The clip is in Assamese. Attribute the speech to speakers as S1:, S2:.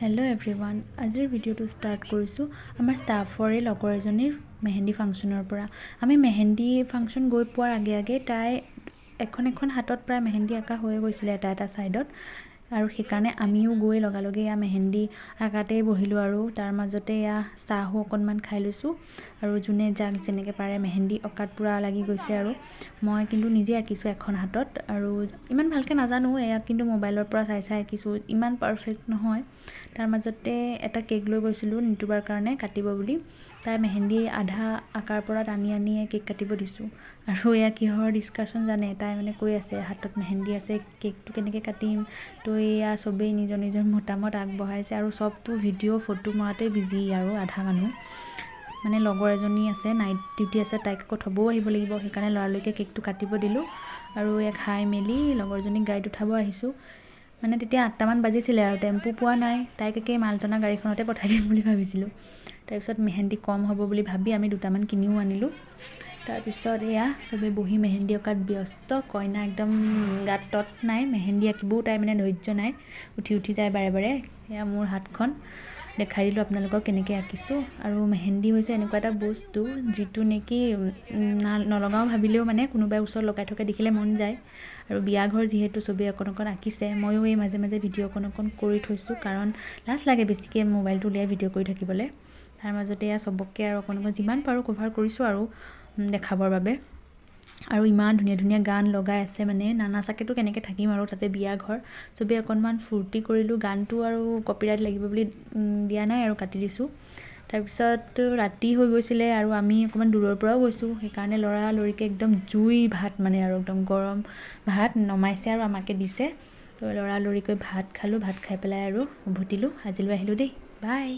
S1: হেল্ল' এভৰিৱান, আজিৰ ভিডিঅ'টো ষ্টাৰ্ট কৰিছোঁ আমাৰ ষ্টাফৰে লগৰ এজনীৰ মেহেন্দি ফাংচনৰ পৰা। আমি মেহেন্দি ফাংচন গৈ পোৱাৰ আগে তাই এখন হাতত প্ৰায় মেহেন্দি আঁকা হৈ গৈছিলে এটা ছাইডত, আৰু সেইকাৰণে আমিও গৈ লগালগে মেহেন্দি আঁকাতেই বহিলোঁ। আৰু তাৰ মাজতে চাহো অকণমান খাই লৈছোঁ, আৰু যোনে যাক যেনেকৈ পাৰে মেহেন্দি অঁকাত পূৰা লাগি গৈছে। আৰু মই কিন্তু নিজে আঁকিছোঁ এখন হাতত, আৰু ইমান ভালকৈ নাজানো, কিন্তু মোবাইলৰ পৰা চাই আঁকিছোঁ, ইমান পাৰফেক্ট নহয়। তাৰ মাজতে এটা কেক লৈ গৈছিলোঁ নিতুবাৰ কাৰণে কাটিব বুলি। তাই মেহেন্দি আধা আঁকাৰ পৰা টানি কেক কাটিব দিছোঁ, আৰু কিহৰ ডিছকাশ্যন জানে, তাই কৈ আছে হাতত মেহেন্দি আছে, কেকটো কেনেকৈ কাটিম। তো চবেই নিজৰ মতামত আগবঢ়াইছে, আৰু চবটো ভিডিঅ' ফটো মৰাতে বিজি। আৰু আধা মানুহ লগৰ এজনী আছে, নাইট ডিউটি আছে, তাইক আকৌ থ'বও আহিব লাগিব, সেইকাৰণে লৰালৰিকৈ কেকটো কাটিব দিলোঁ। আৰু খাই মেলি লগৰজনীক গাড়ীত উঠাব আহিছোঁ। তেতিয়া 8টামান বাজিছিলে, আৰু টেম্পু পোৱা নাই, তাইক মালটনা গাড়ীখনতে পঠাই দিম বুলি ভাবিছিলোঁ। তাৰপিছত মেহেন্দি কম হ'ব বুলি ভাবি আমি 2টামান কিনিও আনিলোঁ। তাৰপিছত চবেই বহি মেহেন্দি অঁকাত ব্যস্ত। কইনা একদম গাতত নাই, মেহেন্দি আঁকিবও তাই ধৈৰ্য নাই, উঠি যায় বাৰে। মোৰ হাতখন দেখাই দিলোঁ আপোনালোকক কেনেকৈ আঁকিছোঁ। আৰু মেহেন্দি হৈছে এনেকুৱা এটা বস্তু যিটো নেকি নলগাওঁ ভাবিলেও কোনোবাই ওচৰত লগাই থকা দেখিলে মন যায়। আৰু বিয়া ঘৰ যিহেতু চবেই অকণ আঁকিছে, ময়ো মাজে ভিডিঅ' অকণ কৰি থৈছোঁ, কাৰণ লাজ লাগে বেছিকৈ মোবাইলটো উলিয়াই ভিডিঅ' কৰি থাকিবলৈ। তাৰ মাজতে চবকে আৰু অকণ যিমান পাৰোঁ কভাৰ কৰিছোঁ আৰু দেখাবৰ বাবে। আৰু ইমান ধুনীয়া গান লগাই আছে, নানাচাকেতো কেনেকৈ থাকিম, আৰু তাতে বিয়া ঘৰ, চবেই অকণমান ফূৰ্তি কৰিলোঁ। গানটো আৰু কপিৰাইট লাগিব বুলি দিয়া নাই, আৰু কাটি দিছোঁ। তাৰপিছত ৰাতি হৈ গৈছিলে, আৰু আমি অকণমান দূৰৰ পৰাও গৈছোঁ, সেইকাৰণে লৰালৰিকৈ একদম জুই ভাত, আৰু একদম গৰম ভাত নমাইছে আৰু আমাকে দিছে। তো লৰালৰিকৈ ভাত খালোঁ, ভাত খাই পেলাই আৰু উভতিলোঁ। আজিলৈ আহিলোঁ দেই, বাই।